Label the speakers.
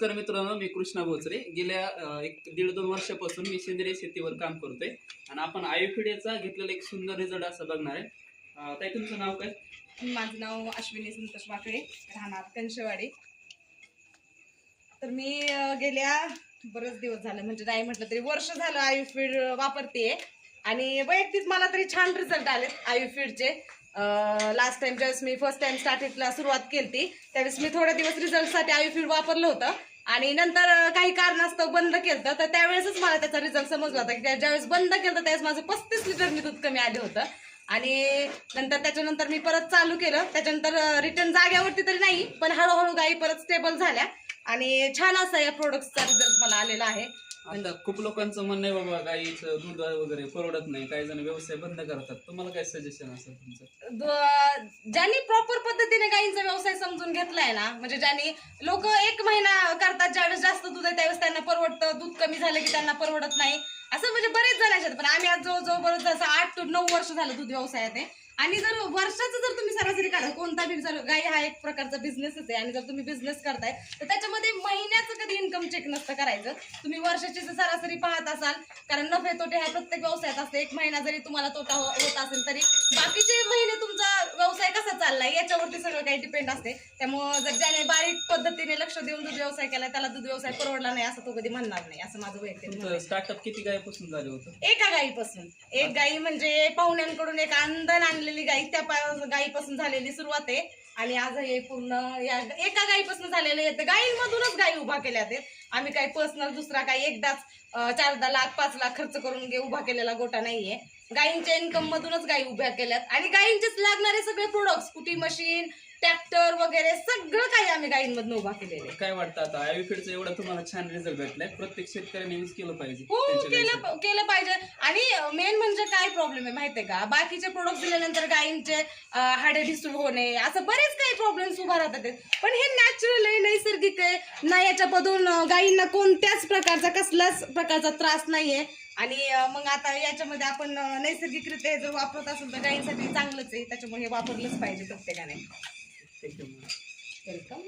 Speaker 1: नमस्कार मित्रांनो, मी कृष्णा भोसरे. गेल्या 1-1.5-2 वर्षापासून मी सेंद्रिय शेतीवर काम करतोय आणि आपण आयुर्वेदाचा घेतलेला एक सुंदर रिझल्ट असा बघणार आहे. ताई, तुमचं नाव काय?
Speaker 2: माझं नाव अश्विनी संतोष वाकळे, राहणार कंशवाडी. तर मी गेल्या बरेच दिवस झालं, म्हणजे नाही म्हटलं तरी वर्ष झालं आयुर्वेद वापरते आणि वैयक्तिक मला तरी छान रिझल्ट आलेत आयुर्वेदचे. लास्ट टाइम ज्यावेळेस मी फर्स्ट टाइम स्टार्टेडला सुरुवात केली त्यावेळेस मी थोड्या दिवस रिझल्टसाठी आयुर्वेद वापरलं होतं आणि नंतर काही कारणास्तव बंद केलं. तर त्यावेळेसच मला त्याचा रिझल्ट समजला होता की ज्यावेळेस बंद केलं त्यावेळेस माझं 35 लिटर मी दूध कमी आलं होतं आणि त्याच्यानंतर मी परत चालू केलं. त्याच्यानंतर रिटर्न जाग्यावरती तरी नाही, पण हळूहळू गाई परत स्टेबल झाल्या आणि छान असा या प्रोडक्टचा रिझल्ट मला आलेला आहे.
Speaker 1: आता खूप लोकांचं म्हणणं आहे बाबा गाईचं दूध वगैरे परवडत नाही, काही जण व्यवसाय बंद करतात. तुम्हाला काय सजेशन असेल तुमचं?
Speaker 2: ज्यांनी प्रॉपर पद्धतीने गाईंचा व्यवसाय समजून घेतलाय ना, म्हणजे ज्यांनी लोक 1 महिना करतात, ज्यावेळेस जास्त दूध आहे त्यावेळेस त्यांना परवडतं, दूध कमी झालं की त्यांना परवडत नाही, असं म्हणजे बरेच जण आहेत. पण आम्ही आज जवळजवळ बरंच जसं 8 ते 9 वर्ष झालं दूध व्यवसायात आहे. आणि जर वर्षाचं जर तुम्ही सरासरी काढा, कोणता बी जर गाई हा एक प्रकारचा बिझनेसच आहे आणि जर तुम्ही बिझनेस करताय तर त्याच्यामध्ये महिन्याचं कधी इन्कम चेक नसतं करायचं. तुम्ही वर्षाची जर सरासरी पाहत असाल, कारण नफे तोटे हा प्रत्येक व्यवसायात असते. 1 महिना जरी तुम्हाला तोटा होत असेल तरी बाकीचे महिने तुमचा व्यवसाय कसा चाललाय याच्यावरती सगळं काही डिपेंड असते. त्यामुळं जर ज्याने बारीक पद्धतीने लक्ष देऊन दूध व्यवसाय केलाय त्याला दूध व्यवसाय परवडला नाही असं तो कधी म्हणणार नाही, असं माझं वैयक्तिक.
Speaker 1: स्टार्टअप किती गायीपासून झालं होतं?
Speaker 2: एका गायीपासून. एक गायी म्हणजे पाहुण्यांकडून एक अंधन आणलेली गाई, त्या गायीपासून झालेली सुरुवात आहे आणि आज हे पूर्ण या एका गायीपासून झालेले आहेत. गायींमधूनच गायी उभा केल्या आहेत. आम्ही काही पर्सनल दुसरा काही एकदाच 4-10 लाख 5 लाख खर्च करून उभा केलेला गोटा नाहीये. गायींच्या इन्कम मधूनच गायी उभ्या केल्यात आणि गायींचेच लागणारे सगळे प्रोडक्ट्स, कुटी मशीन, ट्रॅक्टर वगैरे सगळं काही आम्ही गायींमधून उभा केलेले.
Speaker 1: काय वाटतं आता आयुर्वेदचं एवढा तुम्हाला छान रिझल्ट भेटलाय, प्रत्येक शेतकऱ्याने यूज केलं पाहिजे?
Speaker 2: हो, केलं पाहिजे. आणि मेन म्हणजे काय प्रॉब्लेम आहे माहितीये का, बाकीचे प्रोडक्ट दिल्यानंतर गायींचे हाडे ढिसूळ होणे, असं बरेच काही प्रॉब्लेम्स उभा राहतात. पण हे नॅचरल आहे, नैसर्गिक आहे ना, याच्यामधून गायींना कोणत्याच प्रकारचा कसलाच प्रकारचा त्रास नाहीये. आणि मग आता याच्यामध्ये आपण नैसर्गिकरित्या जर वापरत असेल तर गायींसाठी चांगलंच आहे. त्याच्यामुळे हे वापरलंच पाहिजे प्रत्येकाने.
Speaker 1: थँक्यू.
Speaker 2: वेलकम.